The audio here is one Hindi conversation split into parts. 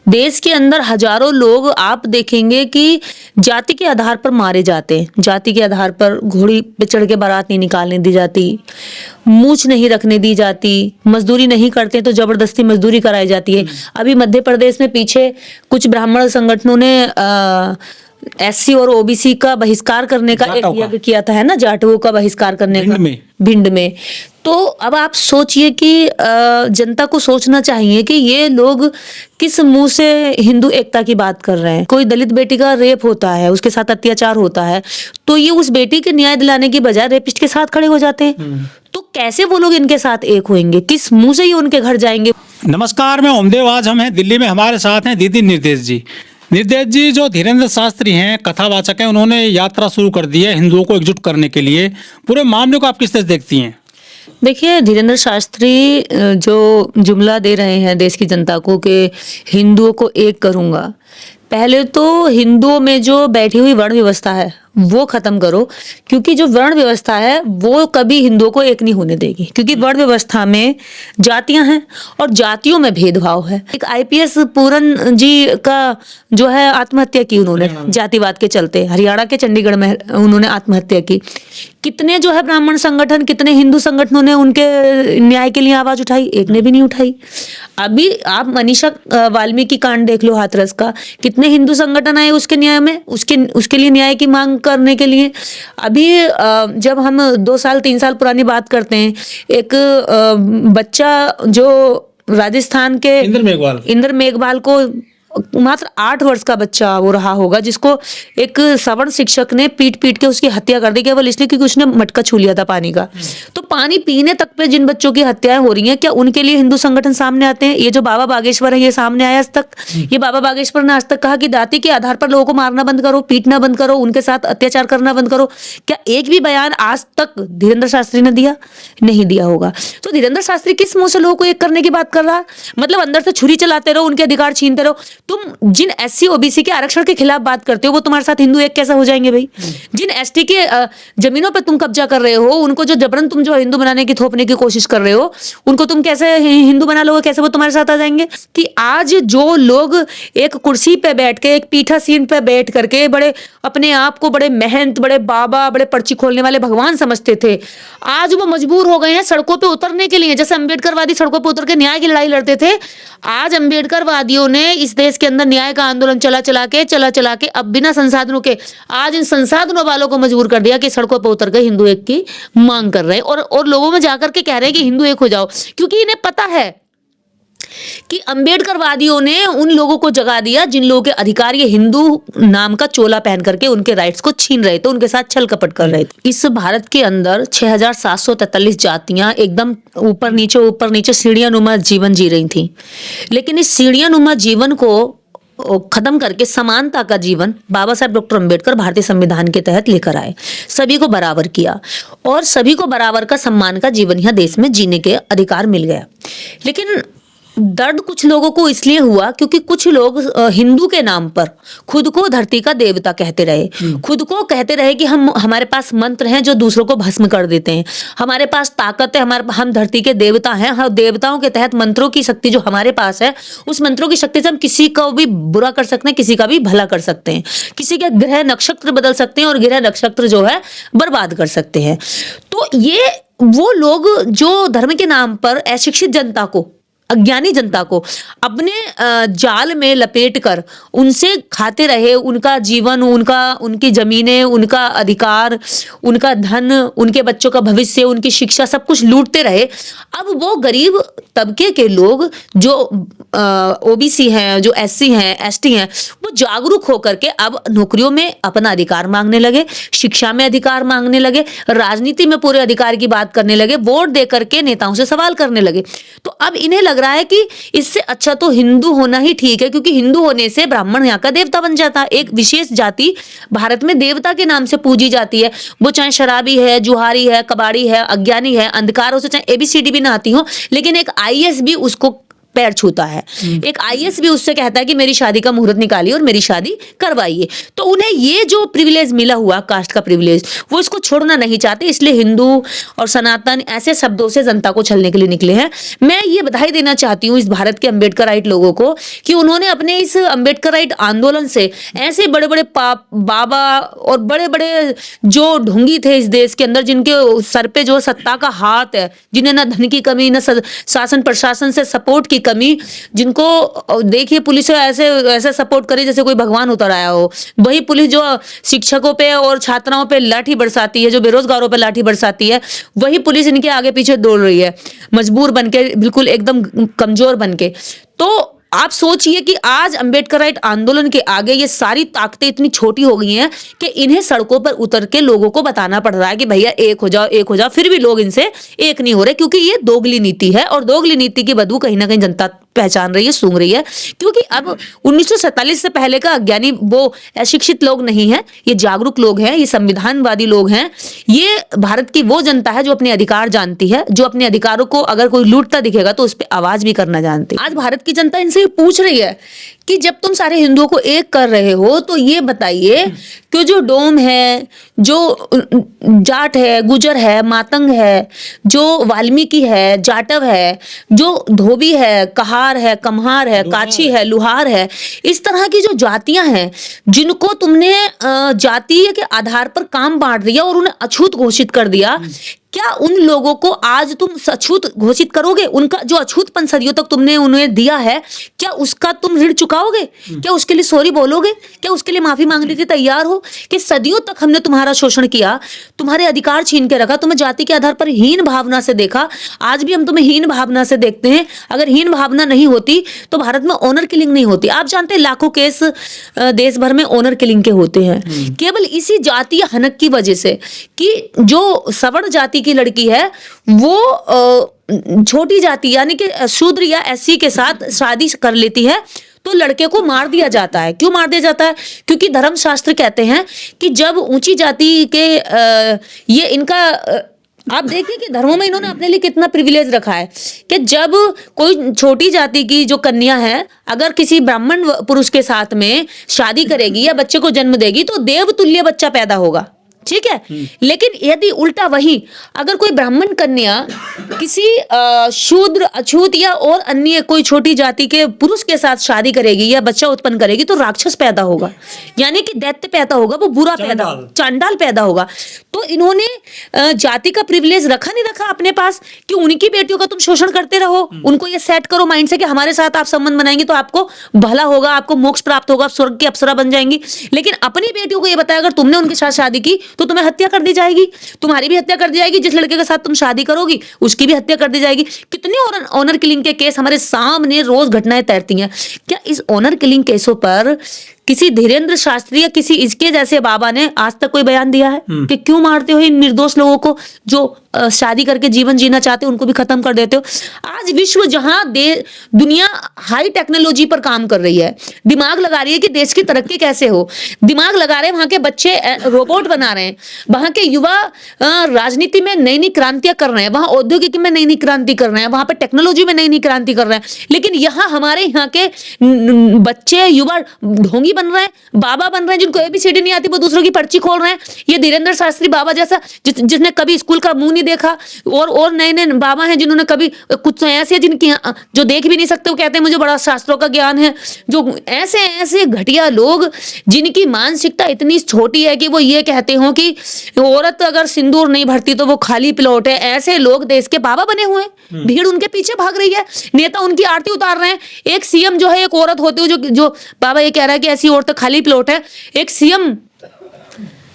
देश के अंदर हजारों लोग आप देखेंगे कि जाति के आधार पर मारे जाते हैं। जाति के आधार पर घोड़ी पे चढ़ के बारात नहीं निकालने दी जाती, मूछ नहीं रखने दी जाती, मजदूरी नहीं करते तो जबरदस्ती मजदूरी कराई जाती है। अभी मध्य प्रदेश में पीछे कुछ ब्राह्मण संगठनों ने एससी और ओबीसी का बहिष्कार करने का एक यज्ञ किया था, है ना, जाटवों का बहिष्कार करने का भिंड में। तो अब आप सोचिए कि जनता को सोचना चाहिए कि ये लोग किस मुंह से हिंदू एकता की बात कर रहे हैं। कोई दलित बेटी का रेप होता है, उसके साथ अत्याचार होता है, तो ये उस बेटी के न्याय दिलाने की बजाय रेपिस्ट के साथ खड़े हो जाते हैं। तो कैसे वो लोग इनके साथ एक होंगे, किस मुंह से ये उनके घर जाएंगे। नमस्कार, मैं ओमदेव। आज हम हैं दिल्ली में, हमारे साथ हैं दीदी निर्देश जी। निर्देश जी जो धीरेन्द्र शास्त्री हैं, कथावाचक हैं, उन्होंने यात्रा शुरू कर दी है हिंदुओं को एकजुट करने के लिए। पूरे मामले को आप किस तरह से देखती हैं? देखिए, धीरेन्द्र शास्त्री जो जुमला दे रहे हैं देश की जनता को कि हिंदुओं को एक करूंगा, पहले तो हिंदुओं में जो बैठी हुई वर्ण व्यवस्था है वो खत्म करो, क्योंकि जो वर्ण व्यवस्था है वो कभी हिंदुओं को एक नहीं होने देगी। क्योंकि वर्ण व्यवस्था में जातियां हैं और जातियों में भेदभाव है। एक आईपीएस पूरन जी का जो है आत्महत्या की उन्होंने जातिवाद के चलते, हरियाणा के चंडीगढ़ में उन्होंने आत्महत्या की। कितने जो है ब्राह्मण संगठन, कितने हिंदू संगठनों ने उनके न्याय के लिए आवाज उठाई, एक ने भी नहीं उठाई। अभी आप मनीषा वाल्मीकि कांड देख लो, हाथरस का, कितने हिंदू संगठन आए उसके न्याय में, उसके लिए न्याय की मांग करने के लिए। अभी जब हम 2 साल 3 साल पुरानी बात करते हैं, एक बच्चा जो राजस्थान के इंद्र मेघवाल को, मात्र 8 वर्ष का बच्चा वो रहा होगा, जिसको एक सवर्ण शिक्षक ने पीट के उसकी हत्या कर दी, केवल इसलिए क्योंकि उसने मटका छू लिया था पानी का। तो पानी पीने तक पे जिन बच्चों की हत्याएं हो रही हैं, क्या उनके लिए हिंदू संगठन सामने आते हैं? ये जो बाबा बागेश्वर है, ये सामने आया आज तक? ये बाबा बागेश्वर ने आज तक कहा कि जाति के आधार पर लोगों को मारना बंद करो, पीटना बंद करो, उनके साथ अत्याचार करना बंद करो? क्या एक भी बयान आज तक धीरेन्द्र शास्त्री ने दिया? नहीं दिया होगा। तो धीरेन्द्र शास्त्री किस मुंह से लोगों को एक करने की बात कर रहा है? मतलब अंदर से छुरी चलाते रहो, उनके अधिकार छीनते रहो। तुम जिन एससी ओबीसी के आरक्षण के खिलाफ बात करते हो, वो तुम्हारे साथ हिंदू एक कैसा हो जाएंगे भाई? जिन एसटी के जमीनों पर तुम कब्जा कर रहे हो, उनको जो जबरन तुम जो हिंदू बनाने की, थोपने की कोशिश कर रहे हो, उनको तुम कैसे हिंदू बना लोगे? कैसे वो तुम्हारे साथ आ जाएंगे? कि आज जो लोग एक कुर्सी पे बैठ के, एक पीठासीन पे बैठ करके बड़े अपने आप को बड़े महंत, बड़े बाबा, बड़े पर्ची खोलने वाले भगवान समझते थे, आज वो मजबूर हो गए हैं सड़कों पे उतरने के लिए। जैसे अम्बेडकरवादी सड़कों पे उतर के न्याय की लड़ाई लड़ते थे, आज अम्बेडकरवादियों ने इस देश के अंदर न्याय का आंदोलन चला चला के अब बिना संसाधनों के आज इन संसाधनों वालों को मजबूर कर दिया कि सड़कों पर उतर के हिंदू एक की मांग कर रहे हैं और लोगों में जाकर के कह रहे हैं कि हिंदू एक हो जाओ। क्योंकि इन्हें पता है कि अम्बेडकरवादियों ने उन लोगों को जगा दिया जिन लोगों के अधिकार ये हिंदू नाम का चोला पहन करके उनके राइट्स को छीन रहे थे, उनके साथ छल कपट कर रहे थे। इस भारत के अंदर 6743 जातियां एकदम ऊपर नीचे सीढ़ियां नुमा जीवन जी रही थी। लेकिन इस सीढ़ियां नुमा जीवन को खत्म करके समानता का जीवन बाबा साहब डॉक्टर अम्बेडकर भारतीय संविधान के तहत लेकर आए। सभी को बराबर किया और सभी को बराबर का सम्मान का जीवन यहाँ देश में जीने के अधिकार मिल गया। लेकिन दर्द कुछ लोगों को इसलिए हुआ क्योंकि कुछ लोग हिंदू के नाम पर खुद को धरती का देवता कहते रहे, खुद को कहते रहे कि हमारे पास मंत्र हैं जो दूसरों को भस्म कर देते हैं, हमारे पास ताकत है, हम धरती के देवता हैं, हम देवताओं के तहत मंत्रों की शक्ति जो हमारे पास है, उस मंत्रों की शक्ति से हम किसी को भी बुरा कर सकते हैं, किसी का भी भला कर सकते हैं, किसी के ग्रह नक्षत्र बदल सकते हैं और ग्रह नक्षत्र जो है बर्बाद कर सकते हैं। तो ये वो लोग जो धर्म के नाम पर अशिक्षित जनता को, अज्ञानी जनता को अपने जाल में लपेटकर उनसे खाते रहे, उनका जीवन, उनकी जमीनें, उनका अधिकार, उनका धन, उनके बच्चों का भविष्य, उनकी शिक्षा, सब कुछ लूटते रहे। अब वो गरीब तबके के लोग जो ओबीसी हैं, जो एससी हैं, एसटी हैं, वो जागरूक होकर के अब नौकरियों में अपना अधिकार मांगने लगे, शिक्षा में अधिकार मांगने लगे, राजनीति में पूरे अधिकार की बात करने लगे, वोट दे करके नेताओं से सवाल करने लगे। तो अब इन्हें लग रहा है कि इससे अच्छा तो हिंदू होना ही ठीक है, क्योंकि हिंदू होने से ब्राह्मण यहाँ का देवता बन जाता है। एक विशेष जाति भारत में देवता के नाम से पूजी जाती है, वो चाहे शराबी है, जुहारी है, कबाड़ी है, अज्ञानी है, अंधकार हो से चाहे एबीसीडी भी ना आती हो, लेकिन एक आईएएस भी उसको पैर छूता है। एक आईएएस भी उससे कहता है कि मेरी शादी का मुहूर्त निकालिए और मेरी शादी करवाइए। तो उन्हें ये जो प्रिविलेज मिला हुआ कास्ट का प्रिविलेज, वो इसको छोड़ना नहीं चाहते, इसलिए हिंदू और सनातन ऐसे शब्दों से जनता को छलने के लिए निकले हैं। मैं ये बधाई देना चाहती हूँ इस भारत के अम्बेडकराइट लोगों को कि उन्होंने अपने इस अम्बेडकराइट आंदोलन से ऐसे बड़े बड़े बाबा और बड़े बड़े जो ढोंगी थे इस देश के अंदर, जिनके सर पे जो सत्ता का हाथ है, जिन्हें ना धन की कमी ना शासन प्रशासन से सपोर्ट की कमी, जिनको देखिए पुलिस ऐसे ऐसे सपोर्ट करे जैसे कोई भगवान उतर आया हो। वही पुलिस जो शिक्षकों पे और छात्राओं पे लाठी बरसाती है, जो बेरोजगारों पे लाठी बरसाती है, वही पुलिस इनके आगे पीछे दौड़ रही है, मजबूर बनके, बिल्कुल एकदम कमजोर बनके। तो आप सोचिए कि आज अम्बेडकराइट आंदोलन के आगे ये सारी ताकतें इतनी छोटी हो गई हैं कि इन्हें सड़कों पर उतर के लोगों को बताना पड़ रहा है कि भैया एक हो जाओ, एक हो जाओ, फिर भी लोग इनसे एक नहीं हो रहे, क्योंकि ये दोगली नीति है और दोगली नीति की बदबू कहीं ना कहीं जनता पहचान रही है, सूंघ रही है। क्योंकि अब 1947 से पहले का अज्ञानी वो अशिक्षित लोग नहीं है, ये जागरूक लोग हैं, ये संविधानवादी लोग हैं, ये भारत की वो जनता है जो अपने अधिकार जानती है, जो अपने अधिकारों को अगर कोई लूटता दिखेगा तो उस पर आवाज भी करना जानती है। आज भारत की जनता इनसे पूछ रही है कि जब तुम सारे हिंदुओं को एक कर रहे हो तो ये बताइए कि जो डोम है, जो जाट है, गुजर है, मातंग है, जो वाल्मीकि है, जाटव है, जो धोबी है, कहार है, कम्हार है, काछी है, लुहार है, इस तरह की जो जातियां हैं जिनको तुमने जातीय के आधार पर काम बांट दिया और उन्हें अछूत घोषित कर दिया, क्या उन लोगों को आज तुम अछूत घोषित करोगे? उनका जो अछूतपन सदियों तक तुमने उन्हें दिया है, क्या उसका तुम ऋण चुकाओगे? क्या उसके लिए सॉरी बोलोगे? क्या उसके लिए माफी मांगने के लिए तैयार हो कि सदियों तक हमने तुम्हारा शोषण किया, तुम्हारे अधिकार छीन के रखा, तुम्हें जाति के आधार पर हीन भावना से देखा, आज भी हम तुम्हें हीन भावना से देखते हैं। अगर हीन भावना नहीं होती तो भारत में ऑनर किलिंग नहीं होती। आप जानते हैं लाखों केस देश भर में ऑनर किलिंग के होते हैं, केवल इसी जातीय हनक की वजह से कि जो सवर्ण जाति की लड़की है वो छोटी जाति यानी कि शूद्र या एससी के साथ शादी कर लेती है तो लड़के को मार दिया जाता है। क्यों मार दिया जाता है? क्योंकि धर्मशास्त्र कहते हैं कि जब ऊंची जाति के ये इनका आप देखिए कि धर्मों में इन्होंने अपने लिए कितना प्रिविलेज रखा है कि जब कोई छोटी जाति की जो कन्या है अगर किसी ब्राह्मण पुरुष के साथ में शादी करेगी या बच्चे को जन्म देगी तो देवतुल्य बच्चा पैदा होगा, ठीक है। लेकिन यदि उल्टा वही अगर कोई ब्राह्मण कन्या किसी शूद्र, अछूत या और अन्य कोई छोटी जाति के पुरुष के साथ शादी करेगी या बच्चा उत्पन्न करेगी तो राक्षस पैदा होगा, यानी कि दैत्य पैदा होगा, वो बुरा पैदा, चांडाल पैदा होगा। तो इन्होंने जाति का प्रिविलेज रखा नहीं रखा अपने पास कि उनकी बेटियों का तुम शोषण करते रहो, उनको ये सेट करो माइंड से कि हमारे साथ आप संबंध बनाएंगे तो आपको भला होगा, आपको मोक्ष प्राप्त होगा, स्वर्ग की अप्सरा बन जाएंगी। लेकिन अपनी बेटियों को ये बताया अगर तुमने उनके साथ शादी की तो तुम्हें हत्या कर दी जाएगी, तुम्हारी भी हत्या कर दी जाएगी, जिस लड़के के साथ तुम शादी करोगी उसकी भी हत्या कर दी जाएगी। कितने ऑनर किलिंग के केस हमारे सामने रोज घटनाएं तैरती हैं। क्या इस ऑनर किलिंग केसों पर किसी धीरेन्द्र शास्त्री या किसी इसके जैसे बाबा ने आज तक कोई बयान दिया है कि क्यों मारते हो इन निर्दोष लोगों को जो शादी करके जीवन जीना चाहते हो, उनको भी खत्म कर देते हो। आज विश्व जहां दुनिया हाई टेक्नोलॉजी पर काम कर रही है, दिमाग लगा रही है कि देश की तरक्की कैसे हो, दिमाग लगा रहे हैं, वहां के बच्चे रोबोट बना रहे हैं, वहां के युवा राजनीति में नई नई क्रांतियां कर रहे हैं, वहां औद्योगिकी में नई नई क्रांति कर रहे हैं, वहां पर टेक्नोलॉजी में नई नई क्रांति कर रहे हैं। लेकिन यहाँ हमारे यहाँ के बच्चे युवा ढोंगी बन रहे हैं, बाबा बन रहे हैं, जिनको एबीसीडी नहीं आती वो दूसरों की पर्ची खोल रहे हैं। ये धीरेन्द्र शास्त्री बाबा जैसा जिसने कभी स्कूल का मुंह नहीं देखा और नए नए बाबा हैं जिन्होंने कभी कुछ ऐसे जिनकी जो देख भी नहीं सकते वो कहते हैं मुझे बड़ा शास्त्रों का ज्ञान है। जो ऐसे ऐसे घटिया लोग जिनकी मानसिकता इतनी छोटी है कि वो ये कहते हो कि औरत अगर सिंदूर नहीं भरती तो वो खाली प्लॉट है, ऐसे लोग देश के बाबा बने हुए हैं। भीड़ उनके पीछे भाग रही है, नेता उनकी आरती उतार रहे हैं। एक सीएम जो है एक औरत होते हुए जो बाबा ये कह रहा है कि ऐसी औरत खाली प्लॉट है, एक सीएम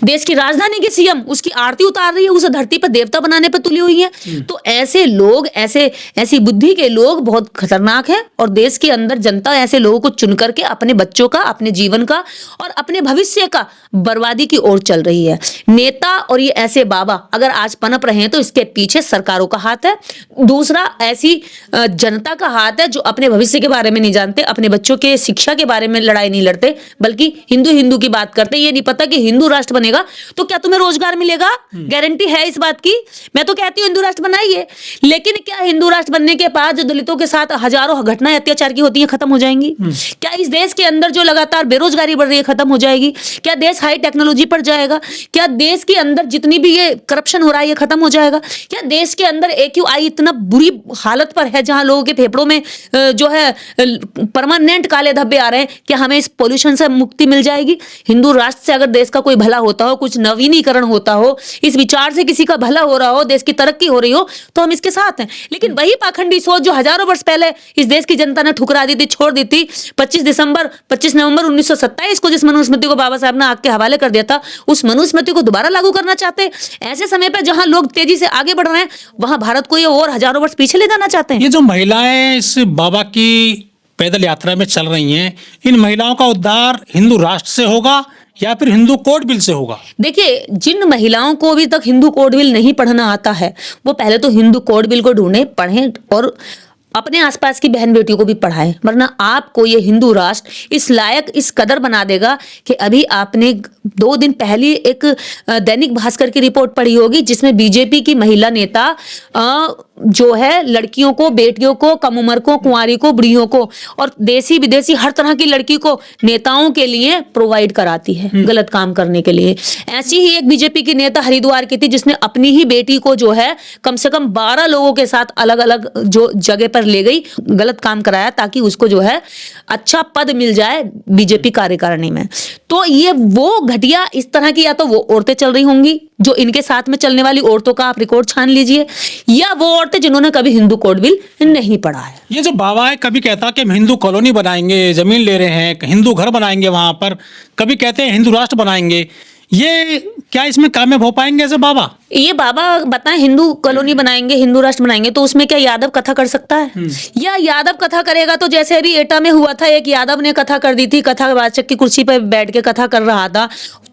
देश की राजधानी की सीएम उसकी आरती उतार रही है, उसे धरती पर देवता बनाने पर तुली हुई है। तो ऐसे लोग, ऐसी बुद्धि के लोग बहुत खतरनाक हैं और देश के अंदर जनता ऐसे लोगों को चुन करके अपने बच्चों का, अपने जीवन का और अपने भविष्य का बर्बादी की ओर चल रही है। नेता और ये ऐसे बाबा अगर आज पनप रहे हैं तो इसके पीछे सरकारों का हाथ है, दूसरा ऐसी जनता का हाथ है जो अपने भविष्य के बारे में नहीं जानते, अपने बच्चों के शिक्षा के बारे में लड़ाई नहीं लड़ते, बल्कि हिंदू की बात करते। ये नहीं पता कि हिंदू राष्ट्र बनेगा बनेगा तो क्या तुम्हें रोजगार मिलेगा? गारंटी है इस बात की? मैं तो कहती हूँ हिंदू राष्ट्र बनाइए, लेकिन क्या हिंदू राष्ट्र बनने के बाद जो दलितों के साथ हजारों घटनाएं अत्याचार की होती हैं खत्म हो जाएंगी? क्या इस देश के अंदर जो लगातार बेरोजगारी बढ़ रही है खत्म हो जाएगी? क्या देश हाई टेक्नोलॉजी पर जाएगा? क्या देश के अंदर जितनी भी ये करप्शन हो रहा है ये खत्म हो जाएगा? क्या देश के अंदर AQI इतना बुरी हालत पर है जहां लोगों के फेफड़ों में जो है परमानेंट काले धब्बे आ रहे हैं, क्या हमें इस पोल्यूशन से मुक्ति मिल जाएगी? हिंदू राष्ट्र से अगर देश का कोई भला होता हो, कुछ नवीनीकरण होता हो, इस विचार से किसी का भला हो रहा हो, देश की तरक्की हो रही हो, तो हम इसके साथ हैं। लेकिन वही पाखंडी सोच जो हजारों वर्ष पहले इस देश की जनता ने ठुकरा दी थी, छोड़ दी थी, 25 नवंबर 1927 को जिस मनुस्मृति को बाबा साहब ने आग के हवाले कर दिया था, उस मनुस्मृति को दोबारा लागू करना चाहते हैं। ऐसे समय पर जहां लोग तेजी से आगे बढ़ रहे हैं, वहां भारत को ये और हजारों वर्ष पीछे ले जाना चाहते हैं। ये जो महिलाएं इस बाबा की पैदल यात्रा में चल रही हैं, इन महिलाओं का उद्धार हिंदू राष्ट्र से होगा या फिर हिंदू कोड बिल से होगा? देखिए, जिन महिलाओं को अभी तक हिंदू कोड बिल नहीं पढ़ना आता है, वो पहले तो हिंदू कोड बिल को ढूंढें, पढ़ें और अपने आसपास की बहन बेटियों को भी पढ़ाएं, वरना आपको ये हिंदू राष्ट्र इस लायक इस कदर बना देगा कि अभी आपने 2 दिन पहले एक दैनिक भास्कर की रिपोर्ट पढ़ी होगी जिसमें बीजेपी की महिला नेता जो है लड़कियों को, बेटियों को, कम उम्र को, कुंवारी को, बुढ़ियों को और देसी विदेशी हर तरह की लड़की को नेताओं के लिए प्रोवाइड कराती है गलत काम करने के लिए। ऐसी ही एक बीजेपी की नेता हरिद्वार की थी जिसने अपनी ही बेटी को जो है कम से कम 12 लोगों के साथ अलग अलग जो जगह पर ले गई, गलत काम कराया ताकि उसको जो है अच्छा पद मिल जाए बीजेपी कार्यकारिणी में। तो ये वो घटिया इस तरह की या तो वो औरतें चल रही होंगी जो इनके साथ में चलने वाली औरतों का आप रिकॉर्ड छान लीजिए, या वो औरतें जिन्होंने कभी हिंदू कोड बिल नहीं पढ़ा है। ये जो बाबा है कभी कहता कि हम हिंदू कॉलोनी बनाएंगे, जमीन ले रहे हैं, हिंदू घर बनाएंगे वहां पर, कभी कहते हैं हिंदू राष्ट्र बनाएंगे, ये क्या इसमें कामयाब हो पाएंगे ऐसे बाबा? ये बाबा बताएं हिंदू कॉलोनी बनाएंगे, हिंदू राष्ट्र बनाएंगे, तो उसमें क्या यादव कथा कर सकता है? या यादव कथा करेगा तो जैसे अभी एटा में हुआ था, एक यादव ने कथा कर दी थी, कथावाचक की कुर्सी पर बैठ के कथा कर रहा था,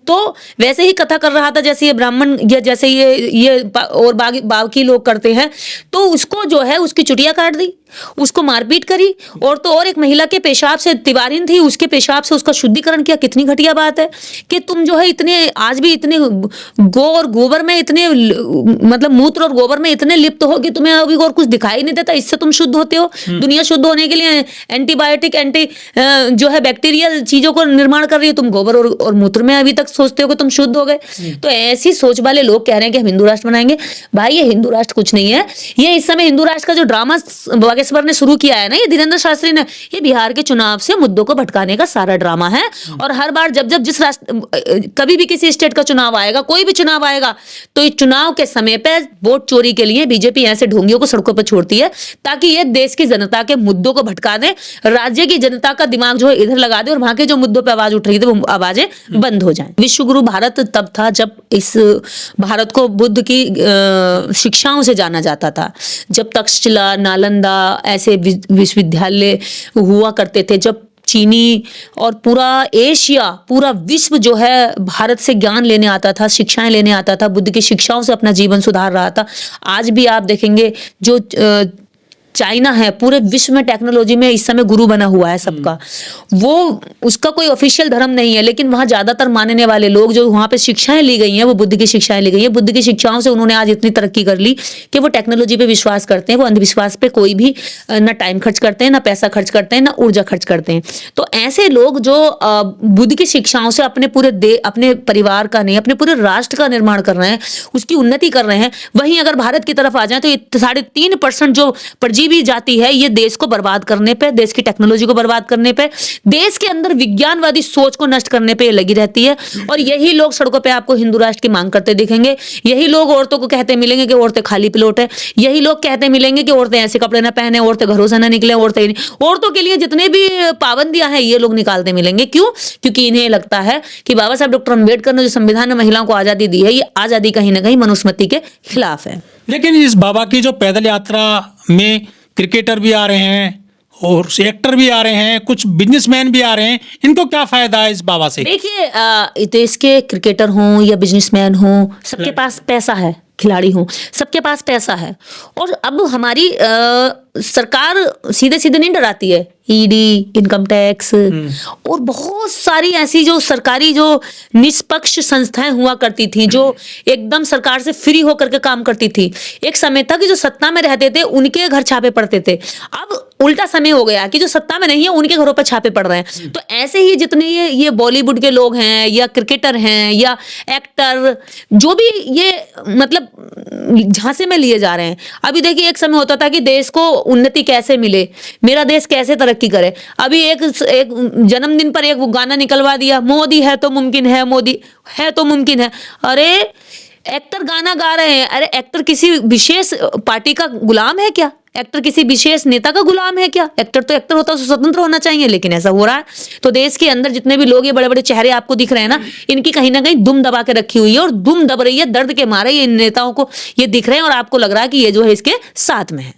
तो वैसे ही कथा कर रहा था जैसे ये ब्राह्मण या जैसे ये और बाकी लोग करते हैं। तो उसको जो है उसकी चुटिया काट दी, उसको मारपीट करी, और तो और एक महिला के पेशाब से, तिवारीन थी, उसके पेशाब से उसका शुद्धिकरण किया। कितनी घटिया बात है कि तुम जो है इतने आज भी इतने गो और गोबर में इतने मतलब मूत्र और गोबर में इतने लिप्त हो कि तुम्हें अभी और कुछ दिखाई नहीं देता, इससे तुम शुद्ध होते हो। दुनिया शुद्ध होने के लिए एंटीबायोटिक जो है बैक्टीरियल चीजों को निर्माण कर रही है, तुम गोबर और मूत्र में अभी तक सोचते हो कि तुम शुद्ध हो गए। तो ऐसी सोच वाले लोग कह रहे हैं कि हम हिंदू राष्ट्र बनाएंगे। भाई ये हिंदू राष्ट्र कुछ नहीं है। ये इस समय हिंदू राष्ट्र का जो ड्रामा बागेश्वर ने शुरू किया है ना, ये धीरेन्द्र शास्त्री ने, ये बिहार के चुनाव से मुद्दों को भटकाने का सारा ड्रामा है। और हर बार जब जिस कभी भी किसी स्टेट का चुनाव आएगा, कोई भी चुनाव आएगा, तो इस चुनाव के समय पे वोट चोरी के लिए बीजेपी ऐसे ढोंगियों को सड़कों पर छोड़ती है ताकि ये देश की जनता के मुद्दों को भटका दे, राज्य की जनता का दिमाग जो है इधर लगा दे और वहां के जो मुद्दों पे आवाज उठ रही थी वो आवाजें बंद हो जाएं। विश्व गुरु भारत तब था जब इस भारत को बुद्ध की शिक्षाओं से जाना जाता था, जब तक्षशिला, नालंदा ऐसे विश्वविद्यालय हुआ करते थे, जब चीनी और पूरा एशिया, पूरा विश्व जो है भारत से ज्ञान लेने आता था, शिक्षाएं लेने आता था, बुद्ध की शिक्षाओं से अपना जीवन सुधार रहा था। आज भी आप देखेंगे जो चाइना है पूरे विश्व में टेक्नोलॉजी में इस समय गुरु बना हुआ है सबका, वो उसका कोई ऑफिशियल धर्म नहीं है, लेकिन वहाँ ज्यादातर मानने वाले लोग जो वहाँ पे शिक्षाएं ली गई हैं वो बुद्ध की शिक्षाएं ली गई हैं। बुद्ध की शिक्षाओं से उन्होंने आज इतनी तरक्की कर ली कि वो टेक्नोलॉजी पे विश्वास करते हैं, वो अंधविश्वास पे कोई भी ना टाइम खर्च करते हैं, ना पैसा खर्च करते हैं, ना ऊर्जा खर्च करते हैं। तो ऐसे लोग जो बुद्ध की शिक्षाओं से अपने पूरे अपने परिवार का नहीं, अपने पूरे राष्ट्र का निर्माण कर रहे हैं, उसकी उन्नति कर रहे हैं, वहीं अगर भारत की तरफ आ जाए तो ये 3.5% जो भी जाती है, ये देश को बर्बाद करने पे, देश की टेक्नोलॉजी को बर्बाद करने पे, देश के अंदर विज्ञानवादी सोच को नष्ट करने पे लगी रहती है। और यही लोग सड़कों पे आपको हिंदू राष्ट्र की मांग करते दिखेंगे। यही लोग औरतों को कहते मिलेंगे कि औरतें खाली प्लॉट है। यही लोग कहते मिलेंगे कि औरतें ऐसे कपड़े ना पहने, औरतें घरों से ना निकले, औरतों के लिए जितने भी पाबंदियां हैं ये लोग निकालते मिलेंगे। क्यों? क्योंकि इन्हें लगता है कि बाबा साहब डॉक्टर अम्बेडकर ने जो संविधान में महिलाओं को आजादी दी है, ये आजादी कहीं ना कहीं मनुस्मृति के खिलाफ है। लेकिन इस बाबा की जो पैदल यात्रा में क्रिकेटर भी आ रहे हैं और एक्टर भी आ रहे हैं, कुछ बिजनेसमैन भी आ रहे हैं, इनको क्या फायदा है इस बाबा से? देखिए, देश के क्रिकेटर हों या बिजनेसमैन हों, सबके पास पैसा है। खिलाड़ी हों, सबके पास पैसा है। और अब हमारी सरकार सीधे सीधे नहीं डराती है, ईडी, इनकम टैक्स और बहुत सारी ऐसी जो सरकारी जो निष्पक्ष संस्थाएं हुआ करती थी, जो एकदम सरकार से फ्री होकर के काम करती थी। एक समय था कि जो सत्ता में रहते थे उनके घर छापे पड़ते थे, अब उल्टा समय हो गया कि जो सत्ता में नहीं है उनके घरों पर छापे पड़ रहे हैं। तो ऐसे ही जितने ये बॉलीवुड के लोग हैं या क्रिकेटर हैं या एक्टर, जो भी ये मतलब झांसे में लिए जा रहे हैं। अभी देखिए एक समय होता था कि देश को उन्नति कैसे मिले, मेरा देश कैसे तरक्की करे। अभी एक जन्मदिन पर एक वो गाना निकलवा दिया, मोदी है तो मुमकिन है, मोदी है तो मुमकिन है। अरे एक्टर गाना गा रहे हैं, अरे एक्टर किसी विशेष पार्टी का गुलाम है क्या? एक्टर किसी विशेष नेता का गुलाम है क्या? एक्टर तो एक्टर होता है, स्वतंत्र होना चाहिए, लेकिन ऐसा हो रहा है। तो देश के अंदर जितने भी लोग ये बड़े बड़े चेहरे आपको दिख रहे हैं ना, इनकी कहीं ना कहीं दुम दबा के रखी हुई है और दुम दब रही है, दर्द के मारे ये इन नेताओं को ये दिख रहे हैं और आपको लग रहा है कि ये जो है इसके साथ में है।